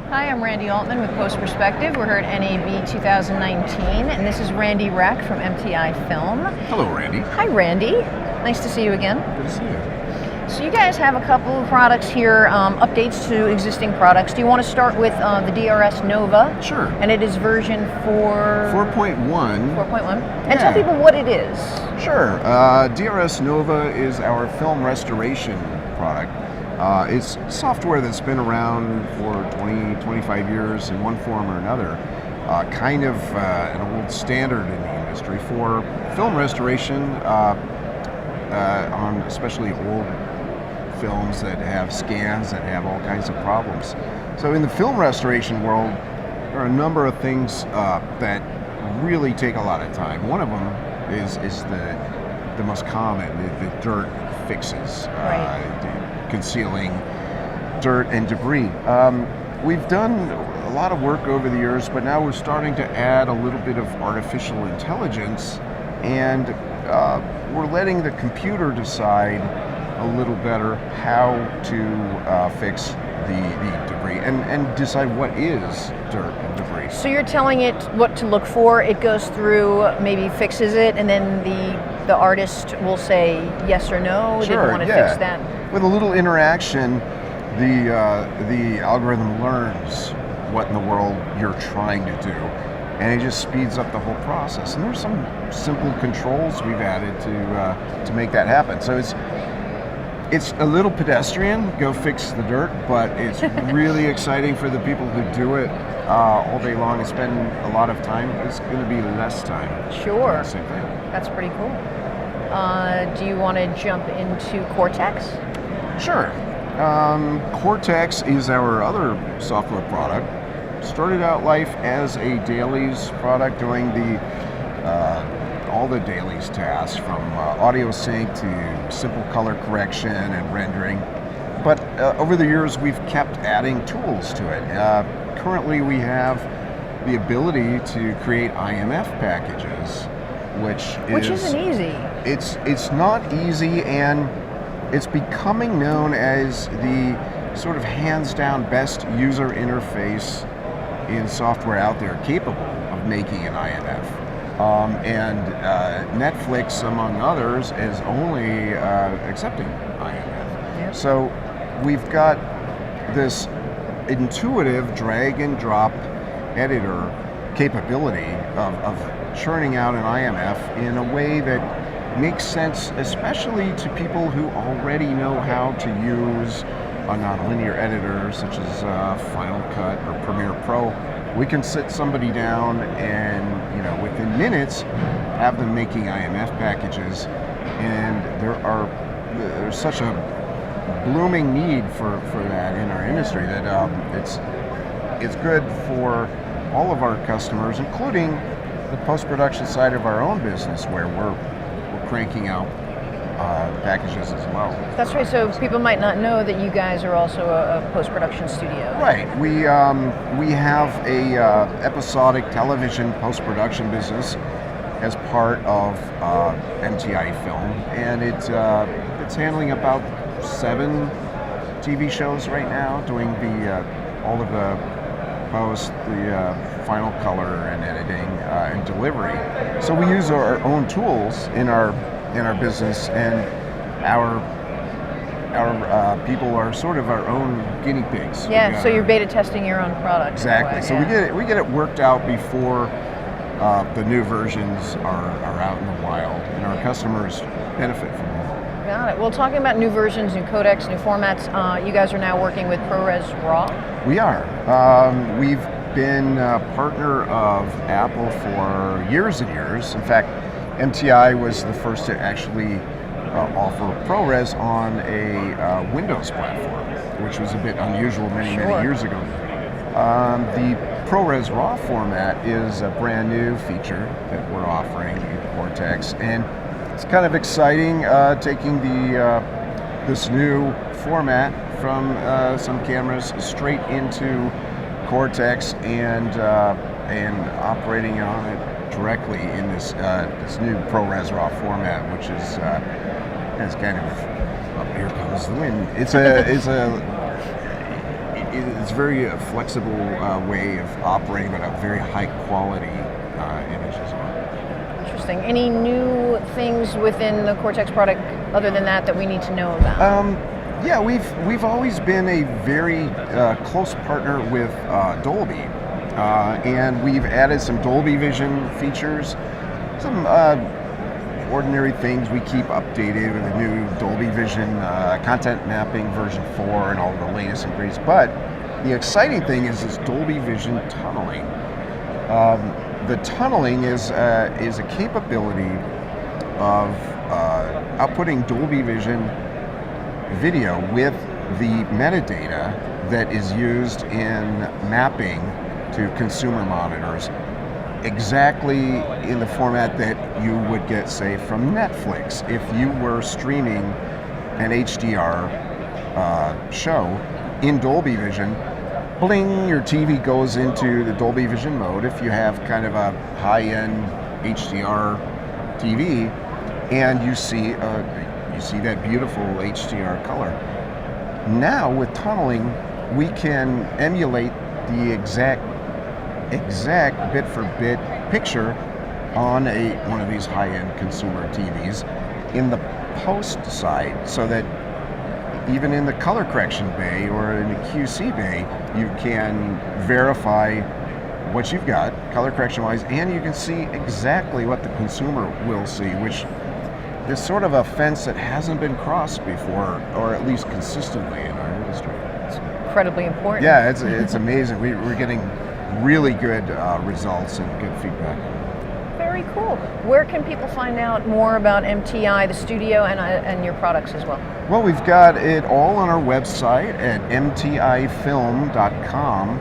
Hi, I'm Randy Altman with Post Perspective. We're here at NAB 2019, and this is Randy Reck from MTI Film. Hello, Randy. Hi, Randy. Nice to see you again. Good to see you. So you guys have a couple of products here, updates to existing products. Do you want to start with the DRS Nova? Sure. And it is version 4.1. 4.1. And tell people what it is. Sure. DRS Nova is our film restoration product. It's software that's been around for 20, 25 years in one form or another. Kind of an old standard in the industry for film restoration on especially old films that have scans that have all kinds of problems. So in the film restoration world, there are a number of things that really take a lot of time. One of them is the most common, the dirt fixes. Right. Concealing dirt and debris. We've done a lot of work over the years, but now we're starting to add a little bit of artificial intelligence, and we're letting the computer decide a little better how to fix the debris and decide what is dirt and debris. So you're telling it what to look for, it goes through, maybe fixes it, and then the artist will say yes or no, Sure, didn't want to fix that. With a little interaction, the algorithm learns what in the world you're trying to do, and it just speeds up the whole process. And there's some simple controls we've added to make that happen. So it's a little pedestrian, go fix the dirt, but it's really exciting for the people who do it all day long and spend a lot of time. It's going to be less time. Sure. Same thing. That's pretty cool. Do you want to jump into Cortex? Sure. Cortex is our other software product. Started out life as a dailies product, doing all the dailies tasks, from audio sync to simple color correction and rendering. But over the years, we've kept adding tools to it. Currently, we have the ability to create IMF packages, which isn't easy. It's not easy, and it's becoming known as the sort of hands-down best user interface in software out there capable of making an IMF. And Netflix, among others, is only accepting IMF. Yep. So we've got this intuitive drag and drop editor capability of churning out an IMF in a way that makes sense, especially to people who already know how to use a nonlinear editor such as Final Cut or Premiere Pro. We can sit somebody down and, within minutes, have them making IMF packages, and there's such a blooming need for that in our industry that it's good for all of our customers, including the post-production side of our own business, where we're cranking out packages as well. That's right. So people might not know that you guys are also a post-production studio. Right. We have a episodic television post-production business as part of MTI Film, and it's handling about 7 TV shows right now, doing all of the post, the final color and editing and delivery. So we use our own tools in our business, and our people are sort of our own guinea pigs. Yeah. So you're beta testing your own product. Exactly. So we get it worked out before the new versions are out in the wild, and our customers benefit from that. Got it. Well, talking about new versions, new codecs, new formats, you guys are now working with Prores Raw. We are. We've been a partner of Apple for years and years. In fact, MTI was the first to actually offer ProRes on a Windows platform, which was a bit unusual many years ago. The ProRes Raw format is a brand new feature that we're offering in Cortex, and it's kind of exciting taking this new format from some cameras straight into Cortex and operating on it directly in this new ProRes Raw format, which is it's kind of, oh, here comes the wind. it's very flexible way of operating, but a very high quality image as well. Interesting. Any new things within the Cortex product other than that we need to know about? Yeah, we've always been a very close partner with Dolby, and we've added some Dolby Vision features, some ordinary things we keep updated with the new Dolby Vision content mapping version 4 and all the latest and greatest. But the exciting thing is this Dolby Vision tunneling. The tunneling is a capability of outputting Dolby Vision video with the metadata that is used in mapping to consumer monitors, exactly in the format that you would get, say, from Netflix. If you were streaming an HDR show in Dolby Vision, bling, your TV goes into the Dolby Vision mode if you have kind of a high-end HDR TV, and you see that beautiful HDR color. Now with tunneling, we can emulate the exact bit-for-bit picture on one of these high-end consumer TVs in the post side, so that even in the color correction bay or in the QC bay, you can verify what you've got color correction wise, and you can see exactly what the consumer will see, which is sort of a fence that hasn't been crossed before, or at least consistently in our industry. It's incredibly important. Yeah, it's amazing. We're getting really good results and good feedback. Very cool. Where can people find out more about MTI, the studio, and your products as well? Well, we've got it all on our website at mtifilm.com,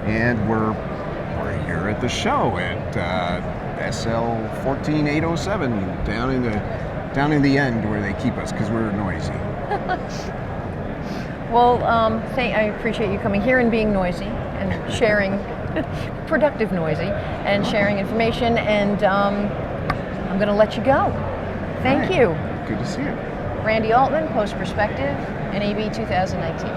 and we're here at the show at SL 14807 down in the end where they keep us because we're noisy. Well, I appreciate you coming here and being noisy and sharing, productive noisy, and sharing information, and I'm going to let you go. Thank you. Good to see you. Randy Altman, Post Perspective, NAB 2019.